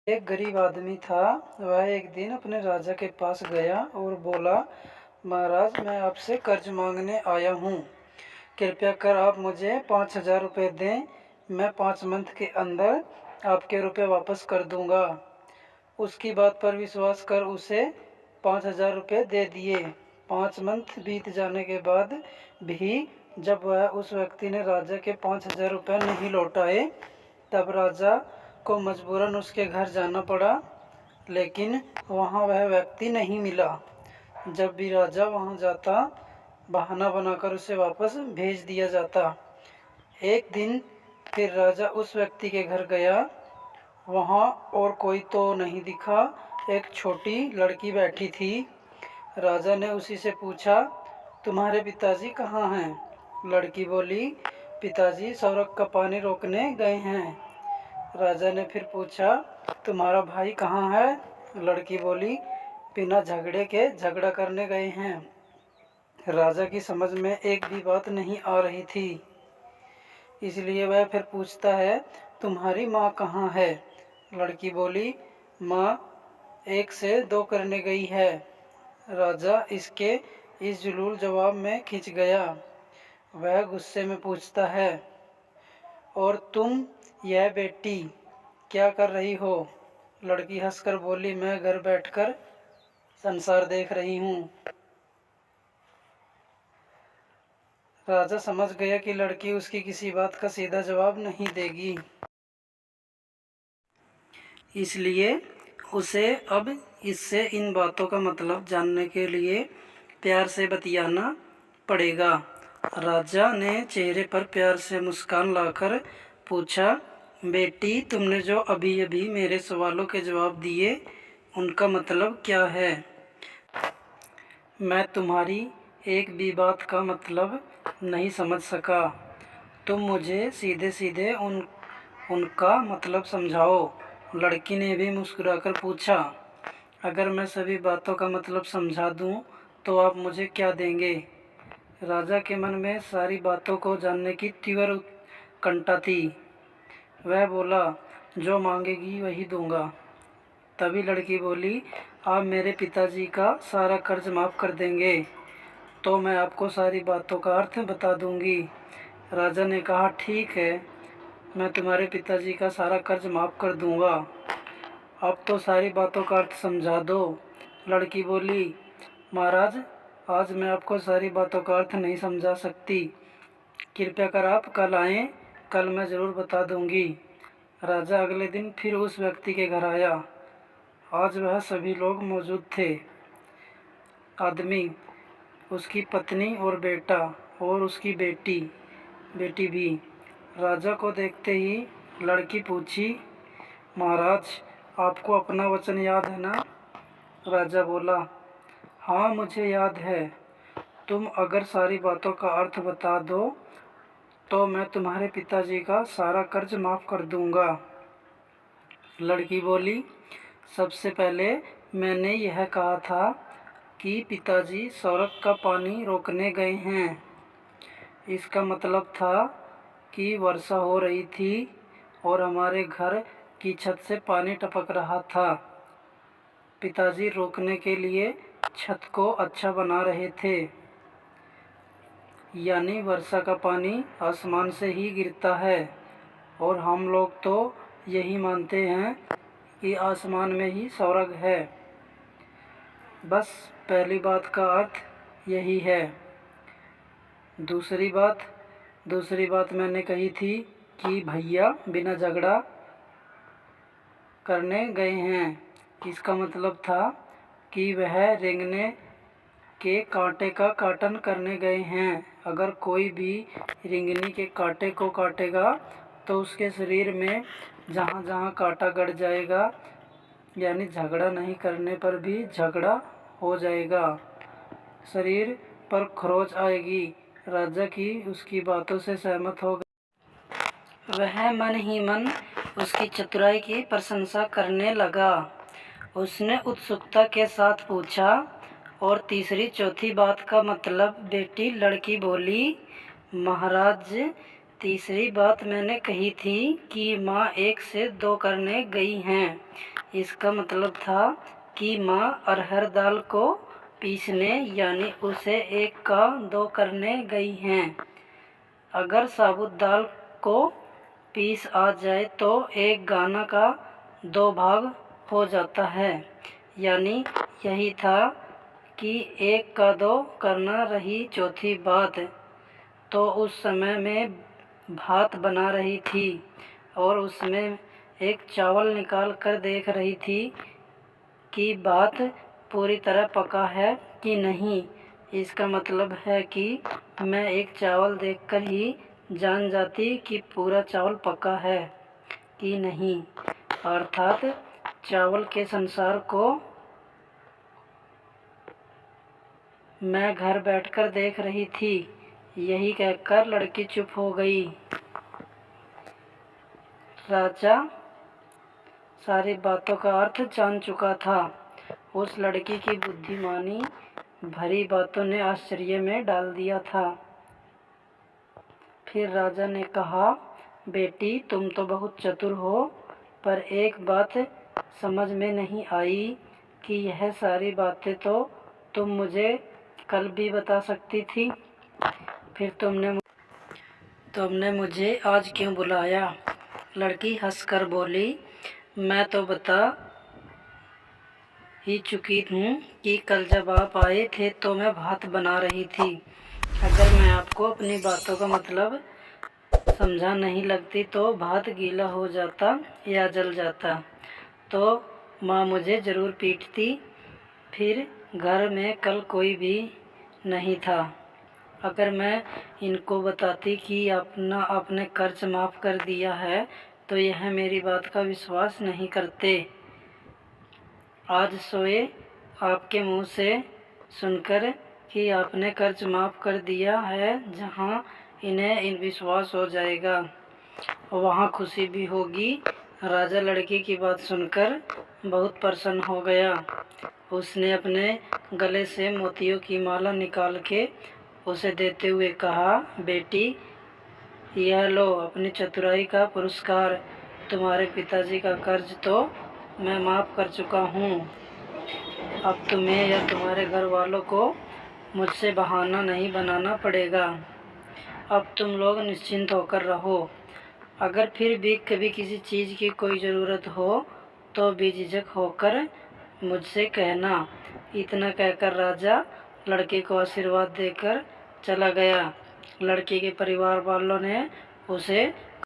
एक गरीब आदमी था। वह एक दिन अपने राजा के पास गया और बोला, महाराज, मैं आपसे कर्ज मांगने आया हूँ। कृपया कर आप मुझे 5,000 रुपये दें। मैं 5 मंथ के अंदर आपके रुपये वापस कर दूंगा। उसकी बात पर विश्वास कर उसे 5,000 रुपये दे दिए। 5 मंथ बीत जाने के बाद भी जब वह उस व्यक्ति ने राजा के 5,000 रुपये नहीं लौटाए, तब राजा को मजबूरन उसके घर जाना पड़ा, लेकिन वहाँ वह व्यक्ति नहीं मिला। जब भी राजा वहाँ जाता, बहाना बनाकर उसे वापस भेज दिया जाता। एक दिन फिर राजा उस व्यक्ति के घर गया। वहाँ और कोई तो नहीं दिखा, एक छोटी लड़की बैठी थी। राजा ने उसी से पूछा, तुम्हारे पिताजी कहाँ हैं? लड़की बोली, पिताजी सौरभ का पानी रोकने गए हैं। राजा ने फिर पूछा, तुम्हारा भाई कहाँ है? लड़की बोली, बिना झगड़े के झगड़ा करने गए हैं। राजा की समझ में एक भी बात नहीं आ रही थी, इसलिए वह फिर पूछता है, तुम्हारी माँ कहाँ है? लड़की बोली, माँ 1 से 2 करने गई है। राजा इसके इस जुलूल जवाब में खिंच गया। वह गुस्से में पूछता है, और तुम यह बेटी क्या कर रही हो? लड़की हंसकर बोली, मैं घर बैठकर संसार देख रही हूँ। राजा समझ गया कि लड़की उसकी किसी बात का सीधा जवाब नहीं देगी, इसलिए उसे अब इससे इन बातों का मतलब जानने के लिए प्यार से बतियाना पड़ेगा। राजा ने चेहरे पर प्यार से मुस्कान लाकर पूछा, बेटी, तुमने जो अभी अभी मेरे सवालों के जवाब दिए, उनका मतलब क्या है? मैं तुम्हारी एक भी बात का मतलब नहीं समझ सका। तुम मुझे सीधे सीधे उनका मतलब समझाओ। लड़की ने भी मुस्कुराकर पूछा, अगर मैं सभी बातों का मतलब समझा दूं तो आप मुझे क्या देंगे? राजा के मन में सारी बातों को जानने की तीव्र उत्कंठा थी। वह बोला, जो मांगेगी वही दूंगा। तभी लड़की बोली, आप मेरे पिताजी का सारा कर्ज माफ़ कर देंगे तो मैं आपको सारी बातों का अर्थ बता दूंगी। राजा ने कहा, ठीक है, मैं तुम्हारे पिताजी का सारा कर्ज माफ़ कर दूंगा। अब तो सारी बातों का अर्थ समझा दो। लड़की बोली, महाराज, आज मैं आपको सारी बातों का अर्थ नहीं समझा सकती। कृपया कर आप कल आएँ, कल मैं ज़रूर बता दूंगी। राजा अगले दिन फिर उस व्यक्ति के घर आया। आज वह सभी लोग मौजूद थे। आदमी, उसकी पत्नी और बेटा और उसकी बेटी भी। राजा को देखते ही लड़की पूछी, महाराज, आपको अपना वचन याद है ना? राजा बोला, हाँ, मुझे याद है। तुम अगर सारी बातों का अर्थ बता दो तो मैं तुम्हारे पिताजी का सारा कर्ज माफ़ कर दूंगा। लड़की बोली, सबसे पहले मैंने यह कहा था कि पिताजी सौरभ का पानी रोकने गए हैं। इसका मतलब था कि वर्षा हो रही थी और हमारे घर की छत से पानी टपक रहा था। पिताजी रोकने के लिए छत को अच्छा बना रहे थे, यानी वर्षा का पानी आसमान से ही गिरता है, और हम लोग तो यही मानते हैं कि आसमान में ही स्वर्ग है। बस पहली बात का अर्थ यही है। दूसरी बात मैंने कही थी कि भैया बिना झगड़ा करने गए हैं। इसका मतलब था कि वह रेंगने के कांटे का काटन करने गए हैं। अगर कोई भी रेंगनी के कांटे को काटेगा तो उसके शरीर में जहाँ जहाँ कांटा गड़ जाएगा, यानी झगड़ा नहीं करने पर भी झगड़ा हो जाएगा, शरीर पर खरोंच आएगी। राजा की उसकी बातों से सहमत हो गया। वह मन ही मन उसकी चतुराई की प्रशंसा करने लगा। उसने उत्सुकता के साथ पूछा, और तीसरी चौथी बात का मतलब बेटी? लड़की बोली, महाराज, तीसरी बात मैंने कही थी कि माँ 1 से 2 करने गई हैं। इसका मतलब था कि माँ अरहर दाल को पीसने यानी उसे 1 का 2 करने गई हैं। अगर साबुत दाल को पीस आ जाए तो एक गाना का 2 भाग हो जाता है। यानी यही था कि 1 का 2 करना रही चौथी बात। तो उस समय में भात बना रही थी और उसमें एक चावल निकाल कर देख रही थी कि भात पूरी तरह पका है कि नहीं। इसका मतलब है कि मैं एक चावल देखकर ही जान जाती कि पूरा चावल पका है कि नहीं। अर्थात चावल के संसार को मैं घर बैठकर देख रही थी। यही कहकर लड़की चुप हो गई। राजा सारी बातों का अर्थ जान चुका था। उस लड़की की बुद्धिमानी भरी बातों ने आश्चर्य में डाल दिया था। फिर राजा ने कहा, बेटी तुम तो बहुत चतुर हो, पर एक बात समझ में नहीं आई कि यह सारी बातें तो तुम मुझे कल भी बता सकती थी। फिर तुमने मुझे आज क्यों बुलाया? लड़की हंसकर बोली, मैं तो बता ही चुकी हूँ कि कल जब आप आए थे तो मैं भात बना रही थी। अगर मैं आपको अपनी बातों का मतलब समझा नहीं लगती तो भात गीला हो जाता या जल जाता, तो माँ मुझे ज़रूर पीटती। फिर घर में कल कोई भी नहीं था। अगर मैं इनको बताती कि आपने कर्ज माफ़ कर दिया है तो यह मेरी बात का विश्वास नहीं करते। आज सोए आपके मुंह से सुनकर कि आपने कर्ज माफ़ कर दिया है, जहाँ इन्हें विश्वास हो जाएगा वहाँ खुशी भी होगी। राजा लड़की की बात सुनकर बहुत प्रसन्न हो गया। उसने अपने गले से मोतियों की माला निकाल के उसे देते हुए कहा, बेटी यह लो अपनी चतुराई का पुरस्कार। तुम्हारे पिताजी का कर्ज तो मैं माफ़ कर चुका हूँ। अब तुम्हें या तुम्हारे घर वालों को मुझसे बहाना नहीं बनाना पड़ेगा। अब तुम लोग निश्चिंत होकर रहो। अगर फिर भी कभी किसी चीज़ की कोई ज़रूरत हो तो बेझिझक होकर मुझसे कहना। इतना कहकर राजा लड़के को आशीर्वाद देकर चला गया। लड़के के परिवार वालों ने उसे